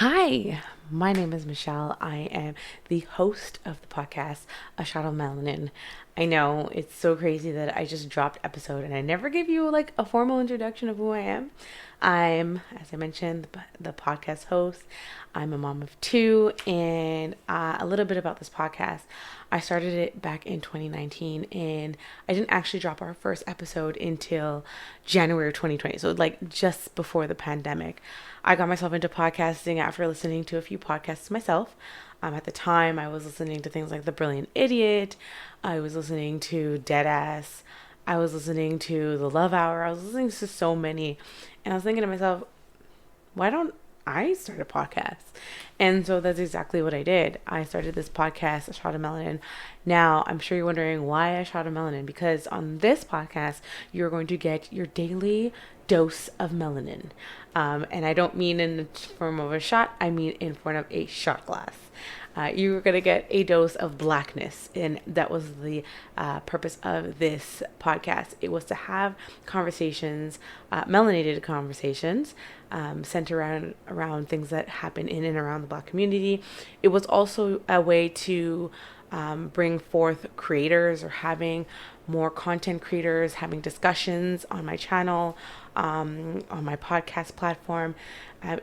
Hi, my name is Michelle. I am the host of the podcast, A Shot of Melanin. I know it's so crazy that I just dropped episode and I never gave you like a formal introduction of who I am. I'm, as I mentioned, the podcast host. I'm a mom of two, and a little bit about this podcast. I started it back in 2019, and I didn't actually drop our first episode until January of 2020. So, like, just before the pandemic. I got myself into podcasting after listening to a few podcasts myself. At the time, I was listening to things like The Brilliant Idiot. I was listening to Deadass. I was listening to The Love Hour. I was listening to so many. And I was thinking to myself, why don't I start a podcast? And so that's exactly what I did. I started this podcast, A Shot of Melanin. Now, I'm sure you're wondering why A Shot of Melanin, because on this podcast, you're going to get your daily dose of melanin. And I don't mean in the form of a shot, I mean in form of a shot glass. You're going to get a dose of blackness. And that was the purpose of this podcast. It was to have conversations, melanated conversations, centered around things that happen in and around the Black community. It was also a way to bring forth creators, or having more content creators having discussions on my channel, on my podcast platform.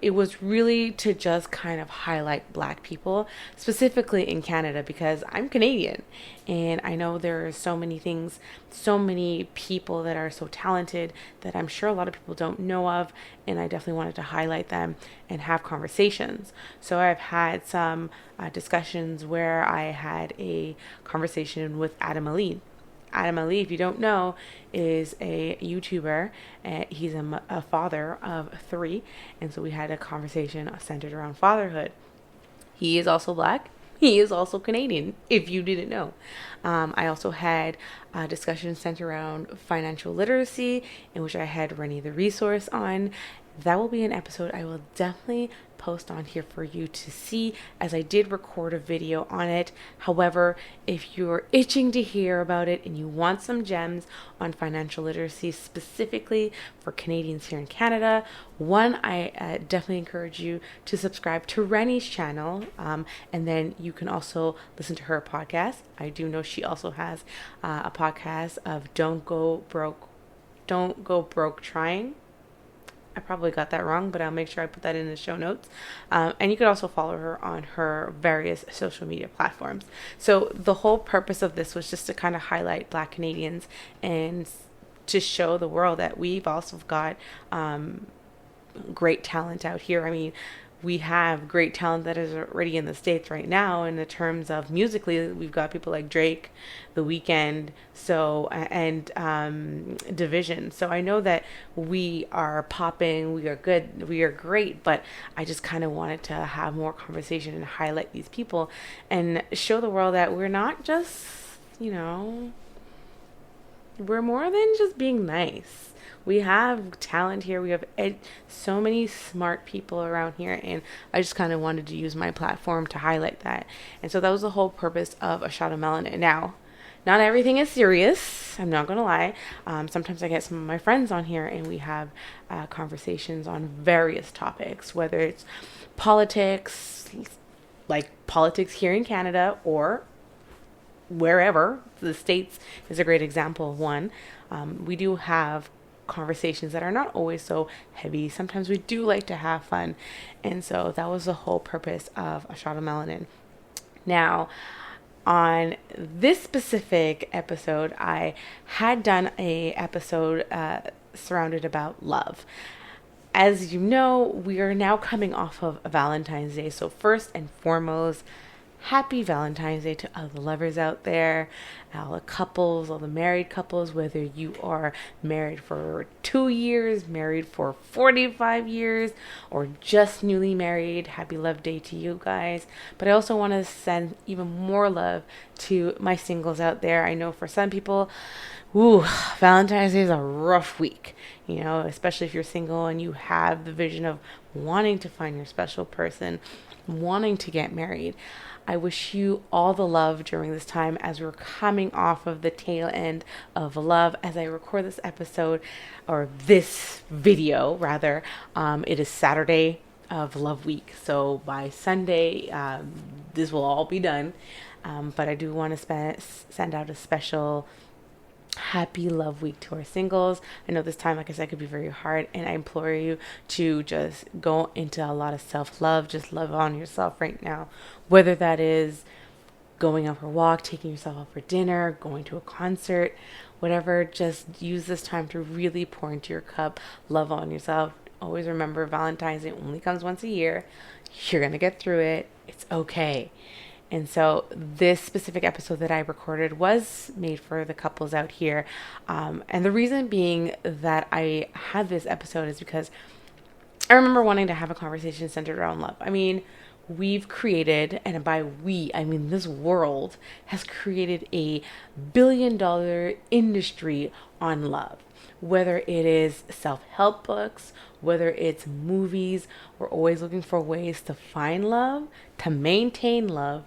It was really to just kind of highlight Black people, specifically in Canada, because I'm Canadian and I know there are so many things, so many people that are so talented that I'm sure a lot of people don't know of, and I definitely wanted to highlight them and have conversations. So I've had some discussions where I had a conversation with Adam Ali. Adam Ali, if you don't know, is a YouTuber. He's a father of three. And so we had a conversation centered around fatherhood. He is also Black. He is also Canadian, if you didn't know. I also had a discussion centered around financial literacy, in which I had Rennie the Resource on. That will be an episode I will definitely post on here for you to see, as I did record a video on it. However, if you're itching to hear about it and you want some gems on financial literacy specifically for Canadians here in Canada, I definitely encourage you to subscribe to Rennie's channel, and then you can also listen to her podcast. I do know she also has a podcast of Don't Go Broke Trying. I probably got that wrong, but I'll make sure I put that in the show notes. And you could also follow her on her various social media platforms. So the whole purpose of this was just to kind of highlight Black Canadians and to show the world that we've also got great talent out here. I mean, we have great talent that is already in the States right now. In the terms of musically, we've got people like Drake, The Weeknd, and Division. So I know that we are popping, we are good, we are great, but I just kind of wanted to have more conversation and highlight these people and show the world that we're not just, we're more than just being nice. We have talent here. We have so many smart people around here, and I just kind of wanted to use my platform to highlight that. And so that was the whole purpose of A Shot of Melanin. Now, not everything is serious. I'm not going to lie. Sometimes I get some of my friends on here, and we have conversations on various topics, whether it's politics, like politics here in Canada, or wherever. The States is a great example of one. We do have conversations that are not always so heavy. Sometimes we do like to have fun. And so that was the whole purpose of A Shot of Melanin. Now, on this specific episode, I had done a episode surrounded about love. As you know, we are now coming off of Valentine's Day. So first and foremost, happy Valentine's Day to all the lovers out there, all the couples, all the married couples, whether you are married for 2 years, married for 45 years, or just newly married. Happy Love Day to you guys. But I also want to send even more love to my singles out there. I know for some people, Valentine's Day is a rough week, especially if you're single and you have the vision of wanting to find your special person, wanting to get married. I wish you all the love during this time as we're coming off of the tail end of love. As I record this episode, or this video rather, it is Saturday, of Love Week. So by Sunday, this will all be done. But I do want to send out a special happy Love Week to our singles. I know this time, like I said, could be very hard, and I implore you to just go into a lot of self-love. Just love on yourself right now, whether that is going out for a walk, taking yourself out for dinner, going to a concert, whatever. Just use this time to really pour into your cup, love on yourself. Always remember, Valentine's Day only comes once a year. You're gonna get through it. It's okay. And so this specific episode that I recorded was made for the couples out here. And the reason being that I had this episode is because I remember wanting to have a conversation centered around love. I mean, we've created, and by we, I mean this world has created a billion-dollar industry on love. Whether it is self-help books, whether it's movies, we're always looking for ways to find love, to maintain love,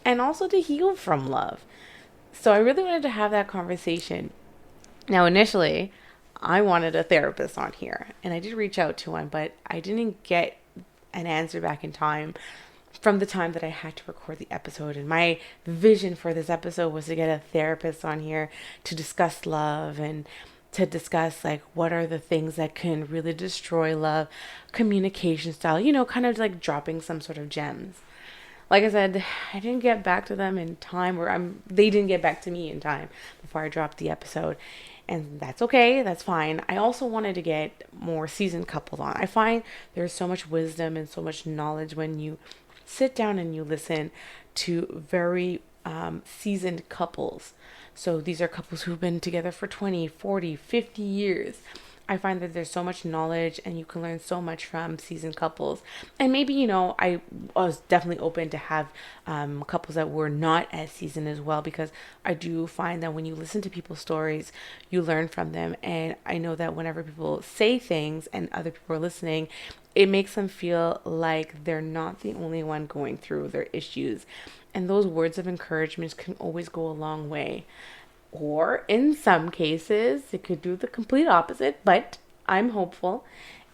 and also to heal from love. So I really wanted to have that conversation. Now, initially, I wanted a therapist on here, and I did reach out to one, but I didn't get an answer back in time from the time that I had to record the episode. And my vision for this episode was to get a therapist on here to discuss love and to discuss like what are the things that can really destroy love, communication style, kind of like dropping some sort of gems. Like I said, I didn't get back to them in time, or they didn't get back to me in time before I dropped the episode. And that's okay. That's fine. I also wanted to get more seasoned couples on. I find there's so much wisdom and so much knowledge when you sit down and you listen to very seasoned couples. So these are couples who've been together for 20, 40, 50 years. I find that there's so much knowledge and you can learn so much from seasoned couples. And maybe, I was definitely open to have couples that were not as seasoned as well, because I do find that when you listen to people's stories, you learn from them. And I know that whenever people say things and other people are listening, it makes them feel like they're not the only one going through their issues. And those words of encouragement can always go a long way. Or in some cases, it could do the complete opposite, but I'm hopeful.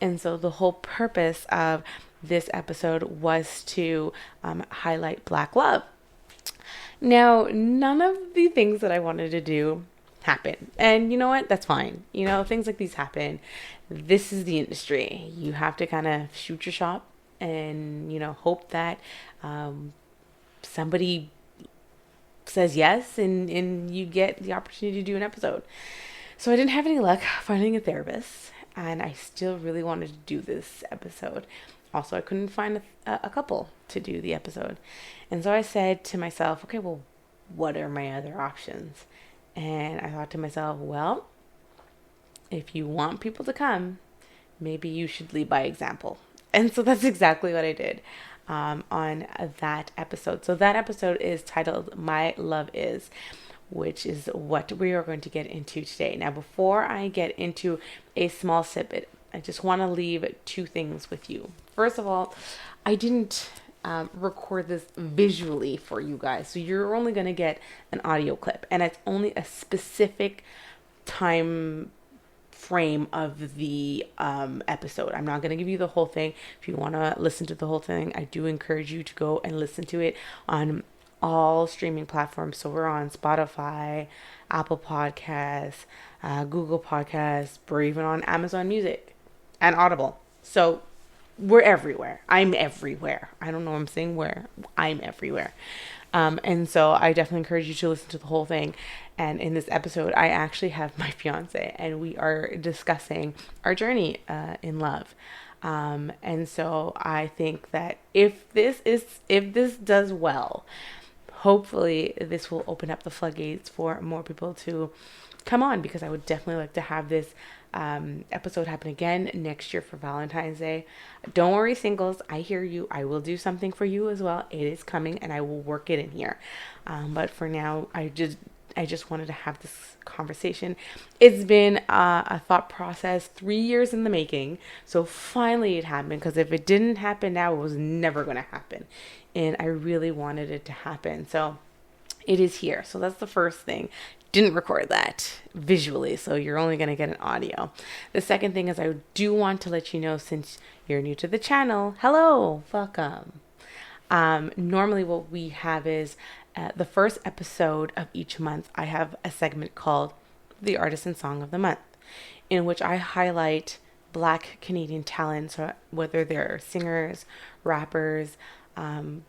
And so the whole purpose of this episode was to highlight Black love. Now, none of the things that I wanted to do happen. And you know what? That's fine. Things like these happen. This is the industry. You have to kind of shoot your shot and, hope that somebody says yes and you get the opportunity to do an episode. So I didn't have any luck finding a therapist, and I still really wanted to do this episode. Also, I couldn't find a couple to do the episode. And so I said to myself, okay, well, what are my other options? And I thought to myself, well, if you want people to come, maybe you should lead by example. And so that's exactly what I did on that episode. So that episode is titled My Love Is, which is what we are going to get into today. Now, before I get into a small snippet, I just want to leave two things with you. First of all, I didn't record this visually for you guys, so you're only going to get an audio clip, and it's only a specific time frame of the episode. I'm not going to give you the whole thing. If you want to listen to the whole thing, I do encourage you to go and listen to it on all streaming platforms. So we're on Spotify, Apple Podcasts, Google Podcasts, we're even on Amazon Music and Audible. So we're everywhere. I'm everywhere. I don't know what I'm saying where. I'm everywhere. And so I definitely encourage you to listen to the whole thing. And in this episode, I actually have my fiance, and we are discussing our journey in love. And so I think that if this does well, hopefully this will open up the floodgates for more people to come on, because I would definitely like to have this episode happen again next year for Valentine's Day. Don't worry, singles. I hear you. I will do something for you as well. It is coming, and I will work it in here. But for now, I just wanted to have this conversation. It's been a thought process 3 years in the making. So finally it happened, because if it didn't happen now, it was never going to happen. And I really wanted it to happen. So It is here. So that's the first thing. Didn't record that visually, so you're only going to get an audio. The second thing is I do want to let you know, since you're new to the channel, hello, welcome. Normally what we have is the first episode of each month, I have a segment called The Artisan Song of the Month, in which I highlight Black Canadian talents, whether they're singers, rappers,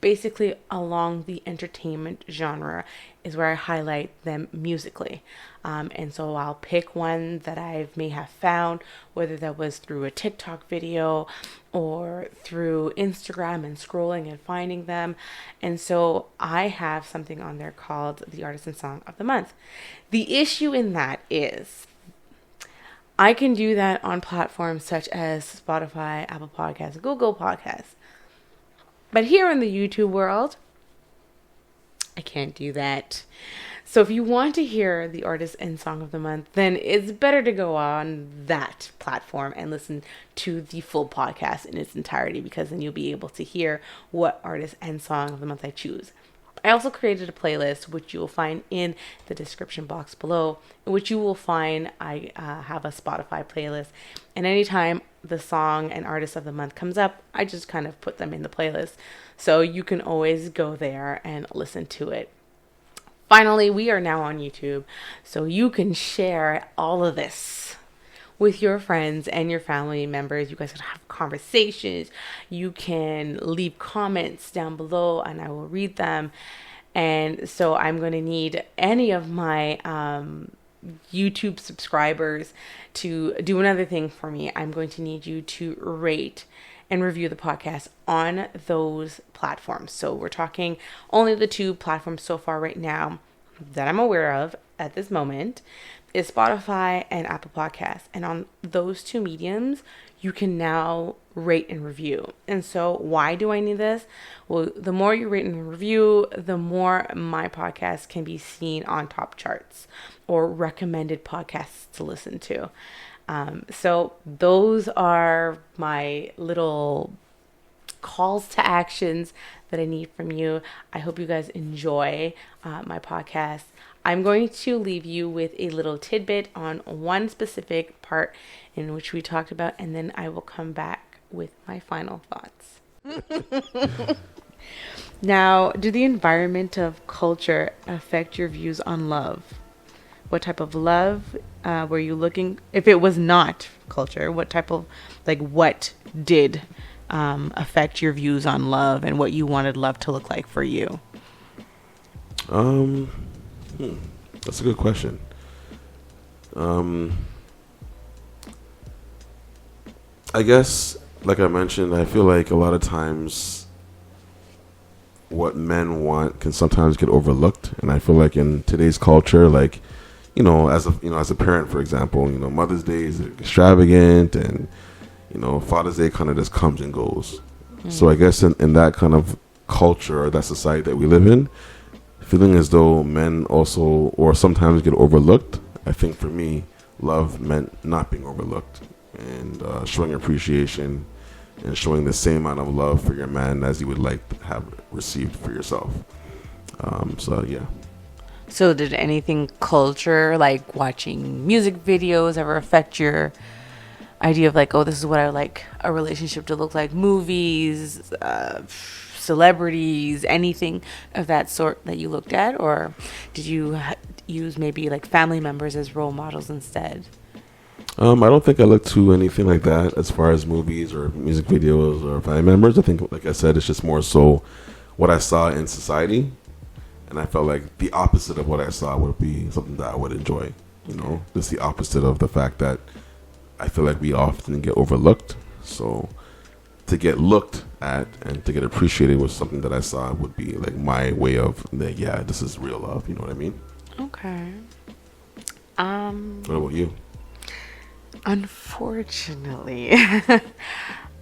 basically along the entertainment genre is where I highlight them musically. And so I'll pick one that I may have found, whether that was through a TikTok video or through Instagram and scrolling and finding them. And so I have something on there called the Artisan Song of the Month. The issue in that is I can do that on platforms such as Spotify, Apple Podcasts, Google Podcasts. But here in the YouTube world, I can't do that. So if you want to hear the Artist and Song of the Month, then it's better to go on that platform and listen to the full podcast in its entirety, because then you'll be able to hear what Artist and Song of the Month I choose. I also created a playlist, which you will find in the description box below, in which you will find I have a Spotify playlist. And anytime the song and artist of the month comes up, I just kind of put them in the playlist. So you can always go there and listen to it. Finally, we are now on YouTube, so you can share all of this with your friends and your family members. You guys can have conversations. You can leave comments down below and I will read them. And so I'm going to need any of my YouTube subscribers to do another thing for me. I'm going to need you to rate and review the podcast on those platforms. So we're talking only the two platforms so far right now that I'm aware of at this moment is Spotify and Apple Podcasts. And on those two mediums, you can now rate and review. And so why do I need this? Well, the more you rate and review, the more my podcast can be seen on top charts or recommended podcasts to listen to. So those are my little calls to actions that I need from you. I hope you guys enjoy my podcast. I'm going to leave you with a little tidbit on one specific part in which we talked about, and then I will come back with my final thoughts. Now, do the environment of culture affect your views on love? What type of love were you looking? If it was not culture, what type of, what did affect your views on love and what you wanted love to look like for you? That's a good question. I guess, like I mentioned, I feel like a lot of times what men want can sometimes get overlooked, and I feel like in today's culture, as a parent, for example, Mother's Day is extravagant, and Father's Day kind of just comes and goes. So I guess in that kind of culture or that society that we live in, feeling as though men also or sometimes get overlooked, I think for me, love meant not being overlooked and showing appreciation and showing the same amount of love for your man as you would like to have received for yourself. Yeah. So did anything culture, like watching music videos, ever affect your idea of this is what I would like a relationship to look like? Movies, celebrities, anything of that sort that you looked at? Or did you use maybe family members as role models instead? I don't think I looked to anything like that as far as movies or music videos or family members. I think, like I said, it's just more so what I saw in society. And I felt like the opposite of what I saw would be something that I would enjoy. Just the opposite of the fact that I feel like we often get overlooked. So to get looked at and to get appreciated was something that I saw would be my way of this is real love. You know what I mean? Okay. What about you? Unfortunately,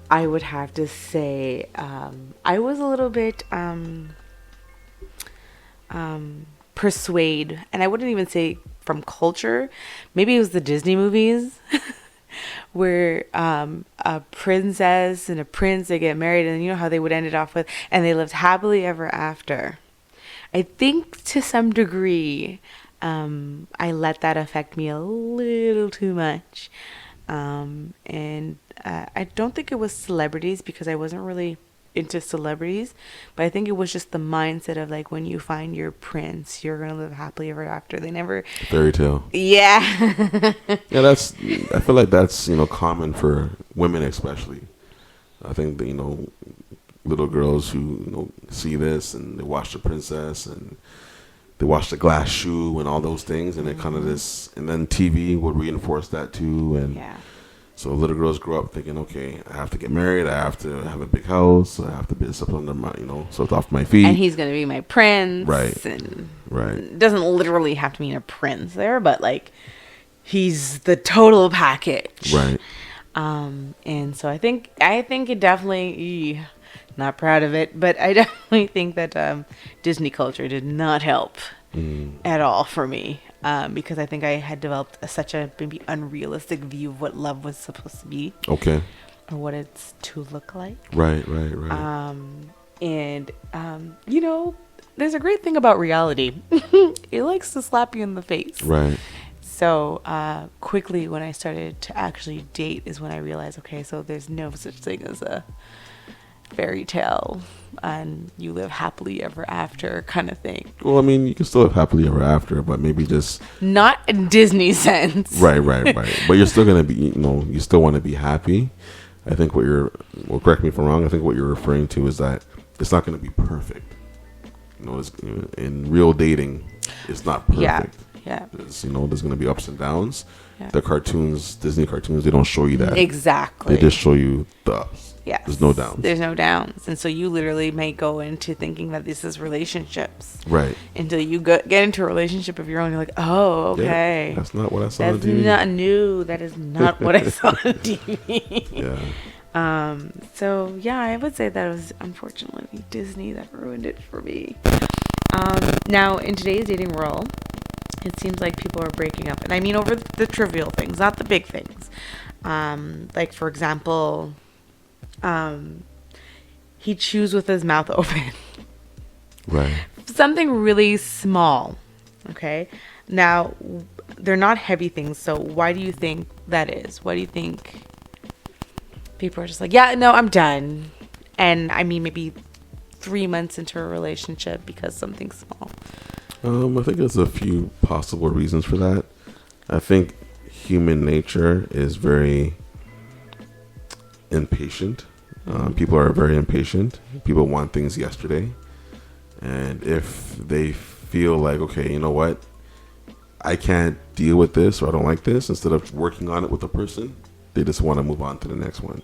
I would have to say I was a little bit persuade, and I wouldn't even say from culture. Maybe it was the Disney movies where a princess and a prince, they get married, and you know how they would end it off with, and they lived happily ever after. I think to some degree, I let that affect me a little too much. And I don't think it was celebrities because I wasn't really into celebrities, but I think it was just the mindset of like when you find your prince, you're gonna live happily ever after. They never Fairy tale. Yeah. Yeah, that's. I feel like that's common for women especially. I think that little girls who see this and they watch the princess and they watch the glass shoe and all those things, and it kind of this, and then TV would reinforce that too, and Yeah. so little girls grow up thinking, okay, I have to get married, I have to have a big house, I have to be something under my, so it's off my feet, And he's gonna be my prince, right? And Right. it doesn't literally have to mean a prince there, but like he's the total package, Right. And so I think it definitely. Not proud of it, but I definitely think that Disney culture did not help at all for me, because I think I had developed such a maybe unrealistic view of what love was supposed to be. Okay. Or what it's to look like. Right. And there's a great thing about reality. It likes to slap you in the face. Right. So quickly when I started to actually date is when I realized, okay, so there's no such thing as a fairy tale and you live happily ever after kind of thing. Well, I mean, you can still live happily ever after, but maybe just not in Disney sense. Right. But you're still gonna be, you still want to be happy. I think correct me if I'm wrong. I think what you're referring to is that it's not going to be perfect. In real dating, it's not perfect. Yeah. There's going to be ups and downs. Yeah. The cartoons, Disney cartoons, they don't show you that. Exactly. They just show you the ups. Yeah. There's no downs. There's no downs. And so you literally may go into thinking that this is relationships. Right. Until you get into a relationship of your own. You're like, oh, okay. Yeah, that's not what I saw on That's TV. not new. That is not what I saw on TV. Yeah. So, yeah, I would say that it was unfortunately Disney that ruined it for me. Now, in today's dating world, it seems like people are breaking up. And I mean over the trivial things, not the big things. Like, for example... he chews with his mouth open. Right. Something really small. Okay. Now, they're not heavy things. So why do you think that is? Why do you think people are just like, yeah, no, I'm done. And I mean, maybe 3 months into a relationship because something's small. I think there's a few possible reasons for that. I think human nature is very impatient. People are very impatient. People want things yesterday. And if they feel like, okay, you know what? I can't deal with this, or I don't like this, instead of working on it with the person, they just want to move on to the next one.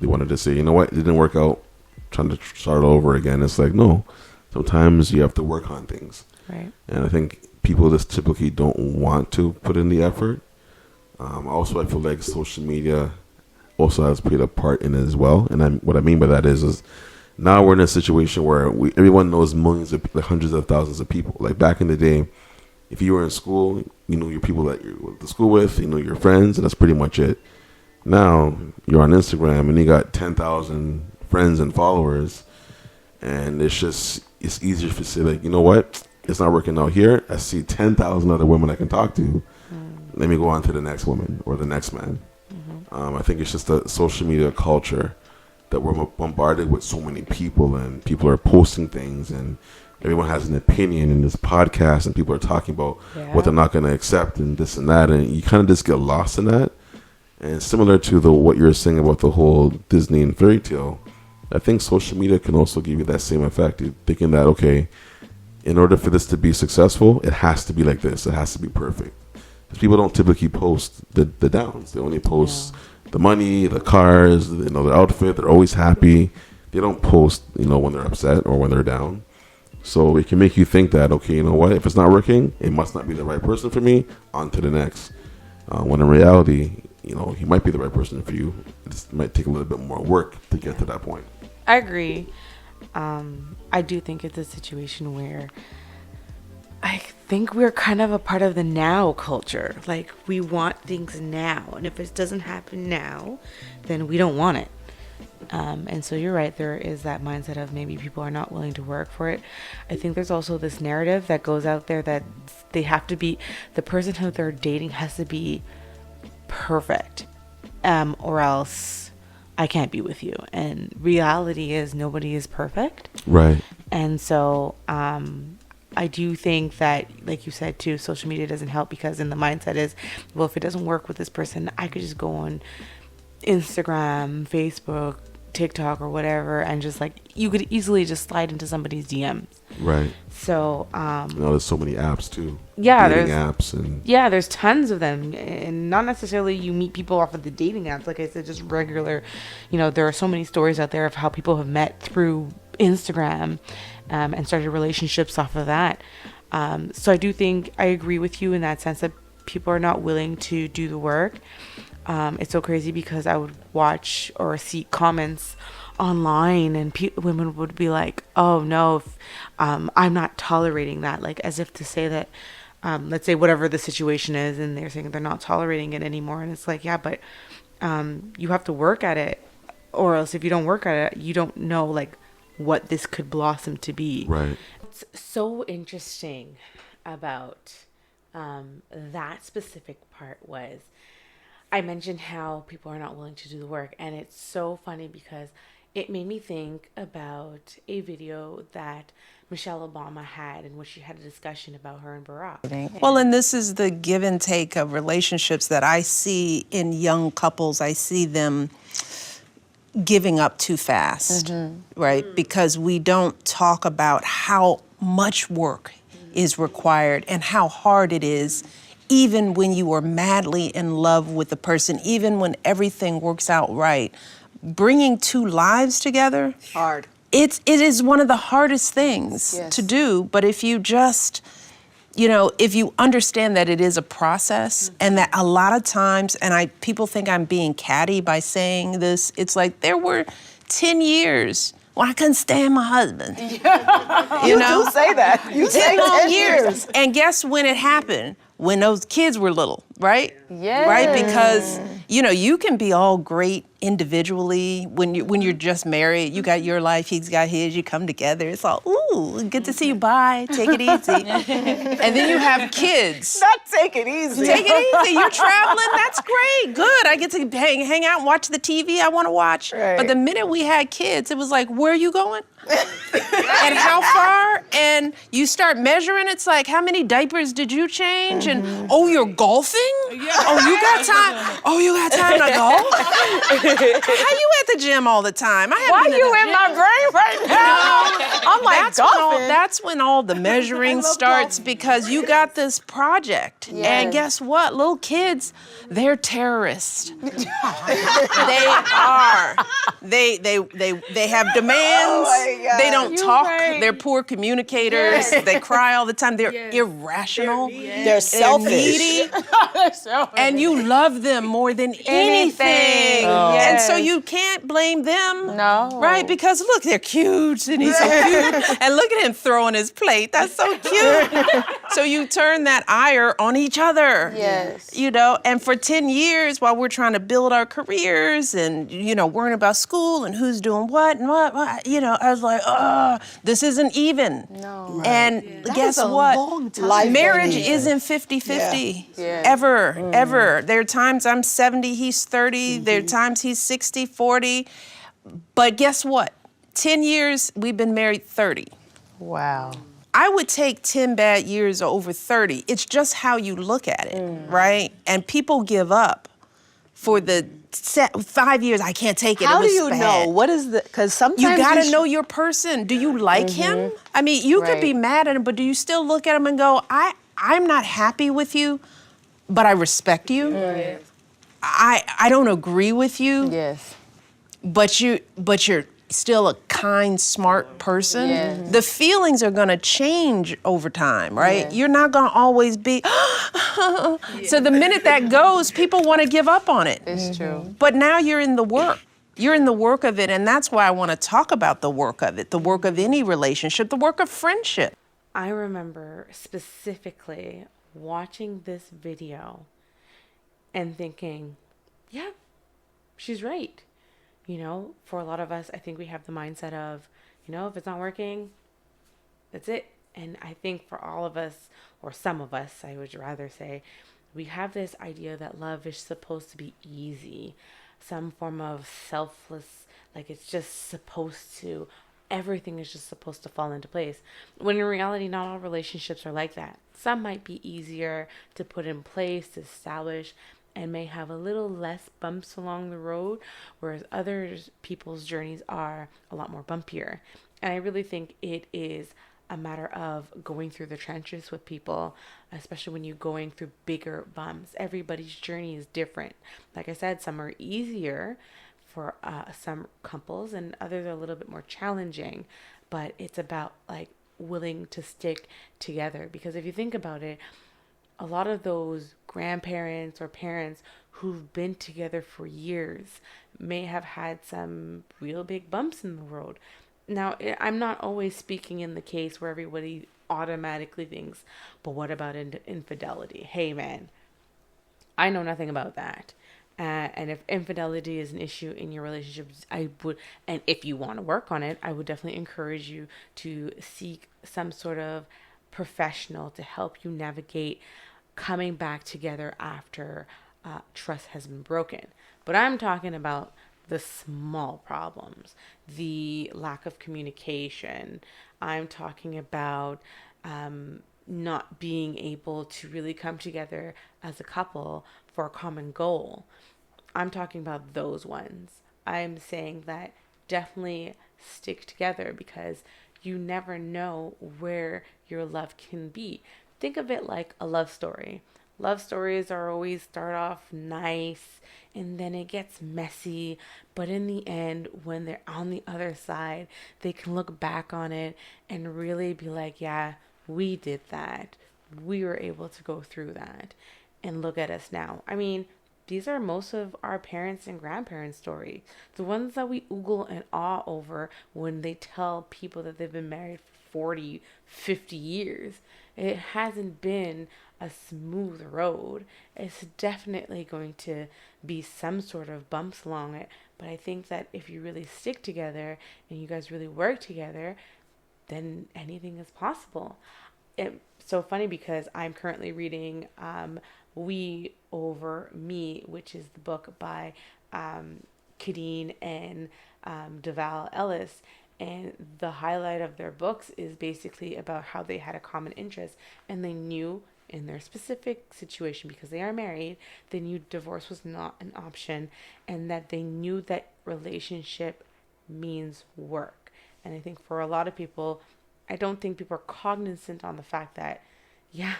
They want to just say, you know what? It didn't work out. Trying to start over again. It's like, no. Sometimes you have to work on things. Right. And I think people just typically don't want to put in the effort. Also, I feel like social media also has played a part in it as well. And what I mean by that is now we're in a situation where everyone knows hundreds of thousands of people. Like back in the day, if you were in school, you know your people that you went to school with, you know your friends, and that's pretty much it. Now you're on Instagram and you got 10,000 friends and followers, and it's easier to say, like, you know what, it's not working out here. I see 10,000 other women I can talk to. Let me go on to the next woman or the next man. I think it's just a social media culture that we're bombarded with so many people, and people are posting things, and everyone has an opinion in this podcast, and people are talking about what they're not going to accept and this and that, and you kind of just get lost in that. And similar to what you were saying about the whole Disney and fairy tale, I think social media can also give you that same effect. You're thinking that, okay, in order for this to be successful, it has to be like this. It has to be perfect. Because people don't typically post the downs. They only post the money, the cars, the outfit. They're always happy. They don't post, when they're upset or when they're down. So it can make you think that, okay, you know what? If it's not working, it must not be the right person for me. On to the next. When in reality, he might be the right person for you. It might take a little bit more work to get to that point. I agree. I do think it's a situation where I think we're kind of a part of the now culture. Like, we want things now. And if it doesn't happen now, then we don't want it. And so you're right, there is that mindset of maybe people are not willing to work for it. I think there's also this narrative that goes out there that they have to be, the person who they're dating has to be perfect, or else I can't be with you. And reality is nobody is perfect. Right. And so I do think that, like you said too, social media doesn't help, because then the mindset is, well, if it doesn't work with this person, I could just go on Instagram, Facebook, TikTok, or whatever, and just like, you could easily just slide into somebody's DMs. Right. So there's so many apps too. Yeah, dating there's apps and there's tons of them, and not necessarily you meet people off of the dating apps. Like I said, just regular, there are so many stories out there of how people have met through Instagram, and started relationships off of that. So I do think I agree with you in that sense that people are not willing to do the work. It's so crazy because I would watch or see comments online, and women would be like, "Oh no, I'm not tolerating that," like as if to say that, let's say whatever the situation is, and they're saying they're not tolerating it anymore, and it's like, yeah, but you have to work at it, or else if you don't work at it, you don't know like what this could blossom to be. right. What's so interesting about that specific part was, I mentioned how people are not willing to do the work, and it's so funny because it made me think about a video that Michelle Obama had, in which she had a discussion about her and Barack. Well, and this is the give and take of relationships that I see in young couples. I see them giving up too fast, right? Because we don't talk about how much work is required and how hard it is, even when you are madly in love with the person, even when everything works out right. Bringing two lives together, Hard. it is one of the hardest things to do. But if you just, if you understand that it is a process, and that a lot of times, and people think I'm being catty by saying this, it's like there were 10 years when I couldn't stand my husband. You do say that. You say 10 long 10 years. And guess when it happened? When those kids were little, right? Yeah. Right? Because, you can be all great individually when you're just married. You got your life, he's got his, you come together. It's all, ooh, good to see you, bye, take it easy. And then you have kids. Not take it easy. Take it easy, you're traveling, that's great, good. I get to hang out and watch the TV I want to watch. Right. But the minute we had kids, it was like, where are you going? And how far? And you start measuring, it's like, how many diapers did you change? And, oh, you're golfing? Oh, you got time? Oh, you got time to golf? How you at the gym all the time? Why you in my brain right now? I'm like, golfing. That's when all the measuring starts, golfing. because you got this project. Yes. And guess what? Little kids, they're terrorists. They are. They have demands. Oh my God. They don't talk. right. They're poor communicators. They cry all the time. They're irrational. They're selfish. Needy. And you love them more than anything. Oh. And so you can't blame them. No. Right? Because look, they're cute and he's so cute. And look at him throwing his plate. That's so cute. So you turn that ire on each other. Yes. And for 10 years while we're trying to build our careers and, worrying about school and who's doing what and what, I was like, this isn't even. No. And guess what? long time. Life Marriage ain't even. isn't 50-50. Yeah. Ever. There are times I'm 70, he's 30. There are times he's 60, 40. But guess what? 10 years, we've been married 30. Wow. I would take 10 bad years over 30. It's just how you look at it, right? And people give up for the 5 years. I can't take it. How it was do you bad. know? What is the, because sometimes You gotta should- know your person. Do you like him? I mean, you could be Right. mad at him, but do you still look at him and go, I'm not happy with you, but I respect you. I don't agree with you, Yes. but you're still a kind, smart person. Yes. The feelings are gonna change over time, right? Yes. You're not gonna always be. So the minute that goes, people want to give up on it. It's true. But now you're in the work. You're in the work of it, and that's why I want to talk about the work of it, the work of any relationship, the work of friendship. I remember specifically watching this video and thinking, yeah, she's right. You know, for a lot of us, I think we have the mindset of, you know, if it's not working, that's it. And I think for all of us, or some of us, I would rather say, we have this idea that love is supposed to be easy, some form of selfless, like it's just supposed to, everything is just supposed to fall into place. When in reality, not all relationships are like that. Some might be easier to put in place, to establish, and may have a little less bumps along the road, whereas other people's journeys are a lot more bumpier. And I really think it is a matter of going through the trenches with people, especially when you're going through bigger bumps. Everybody's journey is different. Like I said, some are easier for some couples and others are a little bit more challenging, but it's about like willing to stick together. Because if you think about it, a lot of those grandparents or parents who've been together for years may have had some real big bumps in the road. Now, I'm not always speaking in the case where everybody automatically thinks, but what about infidelity? Hey, man, I know nothing about that. And if infidelity is an issue in your relationships, and if you want to work on it, I would definitely encourage you to seek some sort of professional to help you navigate coming back together after trust has been broken. But I'm talking about the small problems, the lack of communication. I'm talking about not being able to really come together as a couple for a common goal. I'm talking about those ones. I'm saying that definitely stick together because you never know where your love can be. Think of it like a love story. Love stories are always start off nice and then it gets messy. But in the end, when they're on the other side, they can look back on it and really be like, yeah, we did that. We were able to go through that. And look at us now. I mean, these are most of our parents and grandparents' stories. The ones that we oogle and awe over when they tell people that they've been married for 40, 50 years. It hasn't been a smooth road. It's definitely going to be some sort of bumps along it. But I think that if you really stick together and you guys really work together, then anything is possible. It's so funny because I'm currently reading We Over Me, which is the book by Kadeen and Deval Ellis. And the highlight of their books is basically about how they had a common interest and they knew in their specific situation, because they are married, they knew divorce was not an option and that they knew that relationship means work. And I think for a lot of people, I don't think people are cognizant on the fact that, yeah,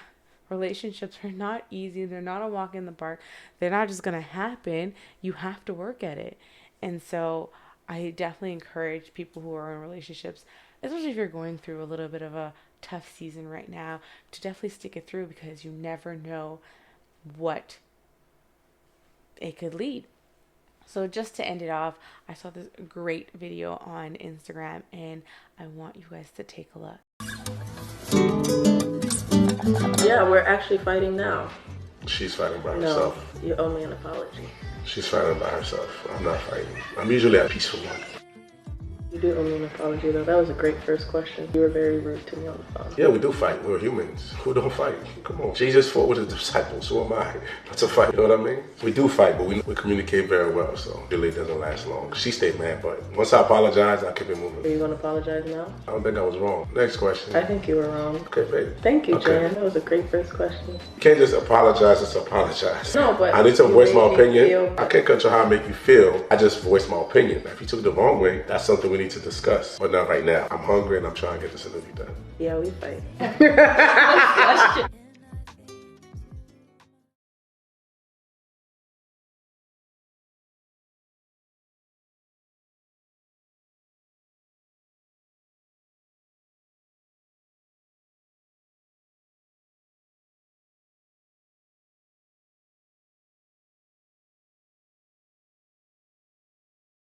relationships are not easy. They're not a walk in the park. They're not just going to happen. You have to work at it. And so I definitely encourage people who are in relationships, especially if you're going through a little bit of a tough season right now, to definitely stick it through because you never know what it could lead. So just to end it off, I saw this great video on Instagram and I want you guys to take a look. Yeah, we're actually fighting now. She's fighting by herself. No, you owe me an apology. She's fighting by herself. I'm not fighting. I'm usually a peaceful one. You do owe me an apology, though. That was a great first question. You were very rude to me on the phone. Yeah, we do fight. We're humans. Who don't fight? Come on. Jesus fought with his disciples. Who am I? Not to fight. You know what I mean? We do fight, but we communicate very well, so it really doesn't last long. She stayed mad, but once I apologize, I keep it moving. Are you going to apologize now? I don't think I was wrong. Next question. I think you were wrong. Okay, baby. Thank you, Okay. Jan. That was a great first question. You can't just apologize, just apologize. No, but I need to you voice my made me opinion. feel- I can't control how I make you feel. I just voice my opinion. If you took it the wrong way, that's something we need to discuss. But not right now. I'm hungry and I'm trying to get this interview done. Yeah, we fight.